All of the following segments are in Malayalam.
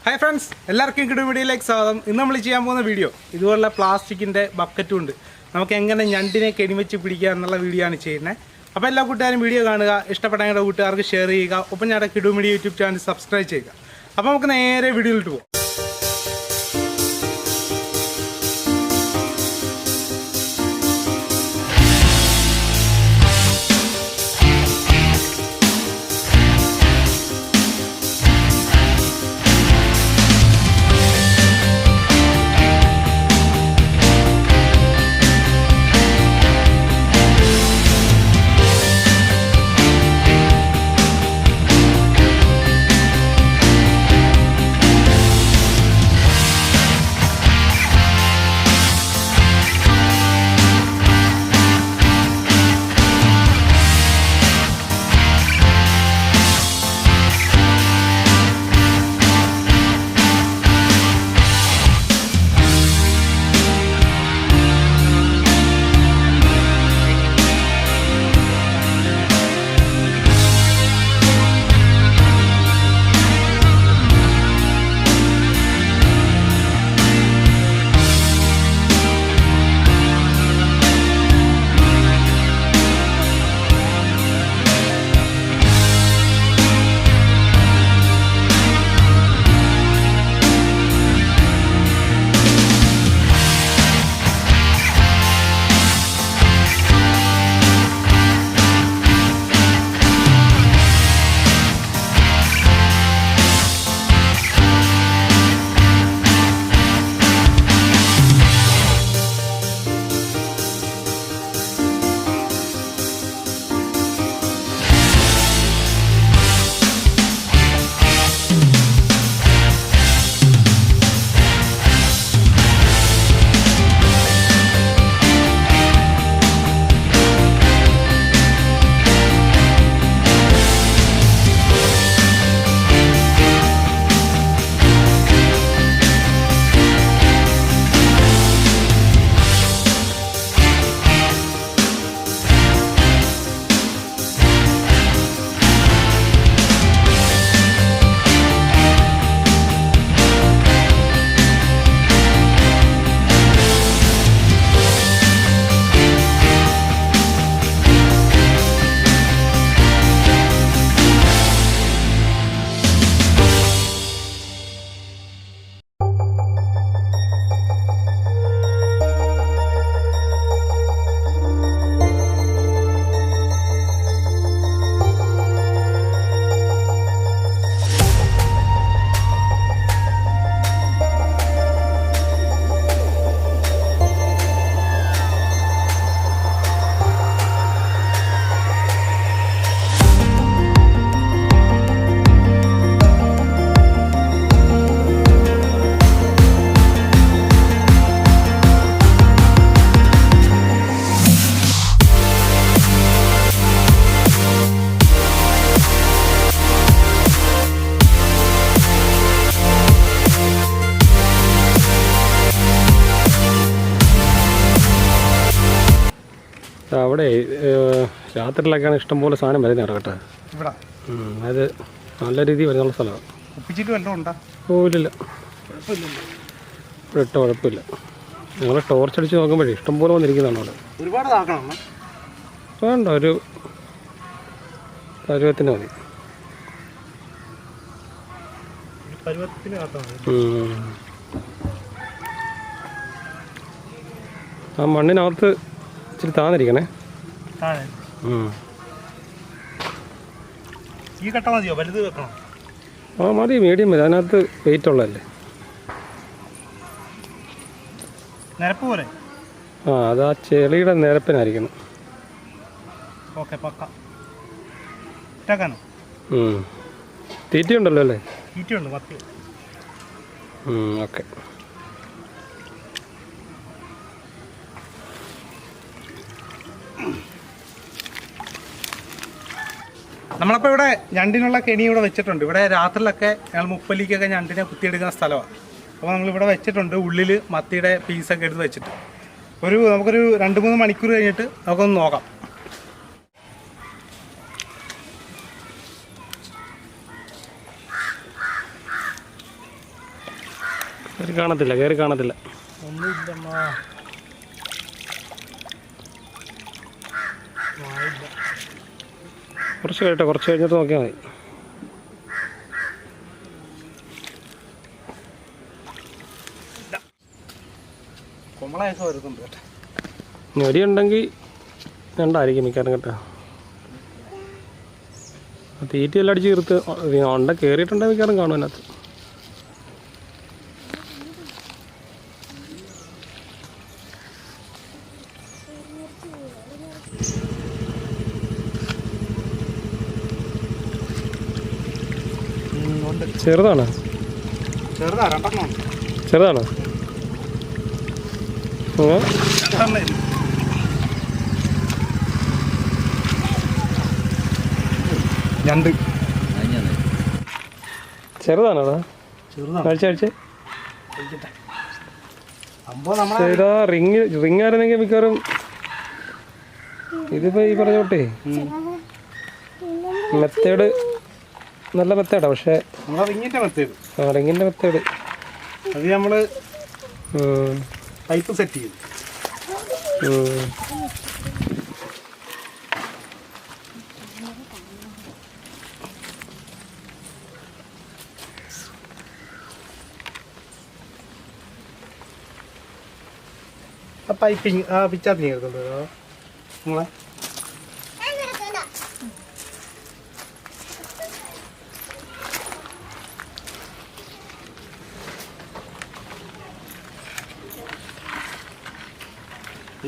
ഹായ് ഫ്രണ്ട്സ്, എല്ലാവർക്കും കിടു വീഡിയോയിലേക്ക് സ്വാഗതം. ഇന്ന് നമ്മൾ ചെയ്യാൻ പോകുന്ന വീഡിയോ ഇതുപോലുള്ള പ്ലാസ്റ്റിക്കിൻ്റെ ബക്കറ്റും ഉണ്ട്. നമുക്ക് എങ്ങനെ ഞണ്ടിനെ കെണിവെച്ച് പിടിക്കുക എന്നുള്ള വീഡിയോ ആണ് ചെയ്യുന്നത്. അപ്പോൾ എല്ലാ കൂട്ടുകാരും വീഡിയോ കാണുക, ഇഷ്ടപ്പെട്ട ഞങ്ങളുടെ കൂട്ടുകാർക്ക് ഷെയർ ചെയ്യുക, ഒപ്പം ഞങ്ങളുടെ കിടു മീഡിയ യൂട്യൂബ് ചാനൽ സബ്സ്ക്രൈബ് ചെയ്യുക. അപ്പോൾ നമുക്ക് നേരെ വീഡിയോയിലോട്ട് പോകാം. അവിടെ രാത്രിയിലൊക്കെയാണ് ഇഷ്ടംപോലെ സാധനം വരുന്നത് കേട്ടോ. ഇവിടെ അത് നല്ല രീതിയിൽ വരുന്നുള്ള സ്ഥലമാണ്. ഒപ്പിച്ചിട്ട് വല്ലതും ഉണ്ടോ? ഓ ഇല്ല, ഇവിടെ ഇട്ട കുഴപ്പമില്ല. ഞങ്ങൾ ടോർച്ച് അടിച്ച് നോക്കുമ്പോഴേ ഇഷ്ടംപോലെ വന്നിരിക്കുന്നതാണ് അവിടെ. ഒരുപാട് താക്കണം വേണ്ട, ഒരു പരുവത്തിന് മതി. ആ മണ്ണിനകത്ത് ഇച്ചിരി താന്നിരിക്കണേ. ഈ കട്ട മതിയോ? വലുത് വെക്കണം? ആ മതി, മീഡിയം മതി. അതിനകത്ത് വെയിറ്റ് ഉള്ളതല്ലേ. നിരപ്പ് പോലെ? ആ, അത് ആ ചെളിയുടെ നിരപ്പിനായിരിക്കണം. ഓക്കെ, പക്ക. ഇട്ടേക്കാനോ? തീറ്റ ഉണ്ടല്ലോ അല്ലേ? തീറ്റ ഉണ്ട്, മത്തി. ഓക്കെ. നമ്മളപ്പോൾ ഇവിടെ ഞണ്ടിനുള്ള കെണി ഇവിടെ വെച്ചിട്ടുണ്ട്. ഇവിടെ രാത്രിയിലൊക്കെ ഞങ്ങൾ മുപ്പലിക്കൊക്കെ ഞണ്ടിനെ കുത്തിയെടുക്കുന്ന സ്ഥലമാണ്. അപ്പോൾ നമ്മളിവിടെ വെച്ചിട്ടുണ്ട്. ഉള്ളിൽ മത്തിയുടെ പീസൊക്കെ എടുത്ത് വെച്ചിട്ട് നമുക്കൊരു 2-3 മണിക്കൂർ കഴിഞ്ഞിട്ട് നമുക്കൊന്ന് നോക്കാം. കയറി കാണത്തില്ല. ഒന്നുമില്ലമ്മ. കുറച്ച് കഴിഞ്ഞിട്ട് നോക്കിയാൽ മതി. കുമ്പളയൊക്കെ വരുന്നുണ്ട് കേട്ടോ. ഞെടിയുണ്ടെങ്കിൽ രണ്ടായിരിക്കും മിക്കാറും കേട്ടോ. തീറ്റയെല്ലാം അടിച്ച് തീർത്ത് ഉണ്ട കയറിയിട്ടുണ്ടെങ്കിൽ മിക്കാറും കാണും അതിനകത്ത്. ചെറുതാണോ? ചെറുതാണോ? കഴിച്ചേ റിങ് ആയിരുന്നെങ്കിൽ മിക്കവാറും ഇതിപ്പോ ഈ പറഞ്ഞോട്ടെ മെത്തേഡ് നല്ല മെത്തേഡാ. പക്ഷെ റിങ്ങിന്റെ മെത്തേഡ് അത് നമ്മള് പൈപ്പ് സെറ്റ് ചെയ്തു. ആ പൈപ്പിങ് ആ പിച്ചാത്തി എടുത്തുണ്ടോ നിങ്ങളെ?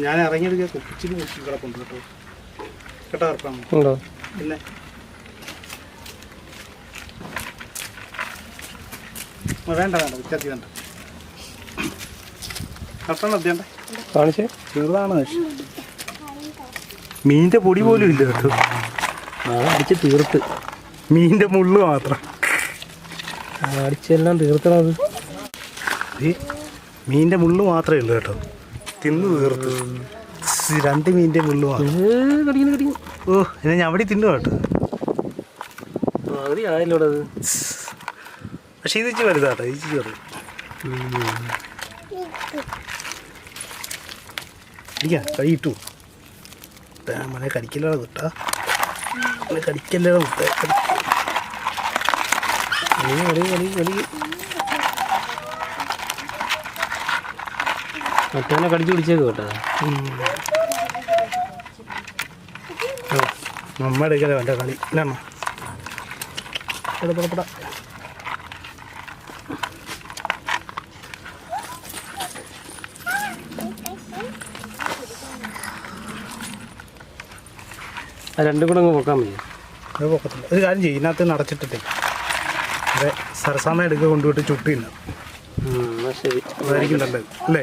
ഞാൻ ഇറങ്ങിയത് കുപ്പിച്ചിന് കുപ്പി കിടപ്പുണ്ട് കേട്ടോ ഇറക്കാം പിന്നെ വേണ്ട വിച്ചാത്തി വേണ്ട കട്ടണം എത്തിയണ്ടേ കാണിച്ചേ. ചെറുതാണ്. മീനിന്റെ പൊടി പോലും ഇല്ല കേട്ടോ. അടിച്ച് തീർത്ത് മീനിന്റെ മുള്ളു മാത്രം അടിച്ചെല്ലാം തീർത്തണത്. മീനിന്റെ മുള്ളു മാത്രമേ ഉള്ളൂ കേട്ടോ. തിന്നു തീർത്ത് 2 മീനിന്റെ മുള്ളു മാത്രം. ഓ എന്നാ ഞാൻ അവിടെ തിന്നു കേട്ടോ. പക്ഷെ ഇത് ഇച്ചിരി വലുതാട്ടോ. ഇത് ഇച്ചിരി വലുത് അടിക്കാം. കഴിയിട്ടു മനെ കടിക്കല്ലോ കിട്ടാ. കടിക്കല്ലോ മറ്റവനെ കടിച്ചു പിടിച്ചേക്ക് കേട്ടോ. നമ്മ എടുക്കല വേണ്ട കളി ഇല്ലമ്മ. പുറപ്പെടാം. രണ്ടും കൂടെ അങ്ങ് പൊക്കാൻ മതി. അത് പൊക്കത്തില്ല. ഒരു കാര്യം ചെയ്യും, ഇതിനകത്ത് നടച്ചിട്ടിട്ടേ അതെ സരസാമ എടുക്കുക കൊണ്ടുപോയിട്ട് ചുട്ടില്ല. ശരി, അതായിരിക്കും നല്ലത് അല്ലേ?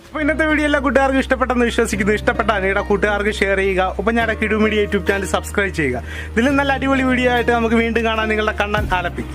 അപ്പോൾ ഇന്നത്തെ വീഡിയോ എല്ലാ കൂട്ടുകാർക്കും ഇഷ്ടപ്പെട്ടെന്ന് വിശ്വസിക്കുന്നു. ഇഷ്ടപ്പെട്ടാൽ നിങ്ങളുടെ കൂട്ടുകാർക്ക് ഷെയർ ചെയ്യുക. ഒപ്പം ഞങ്ങളുടെ കിടു മീഡിയ യൂട്യൂബ് ചാനൽ സബ്സ്ക്രൈബ് ചെയ്യുക. ഇതിലും നല്ല അടിപൊളി വീഡിയോ ആയിട്ട് നമുക്ക് വീണ്ടും കാണാൻ നിങ്ങളുടെ കണ്ണൻ ആലപ്പി.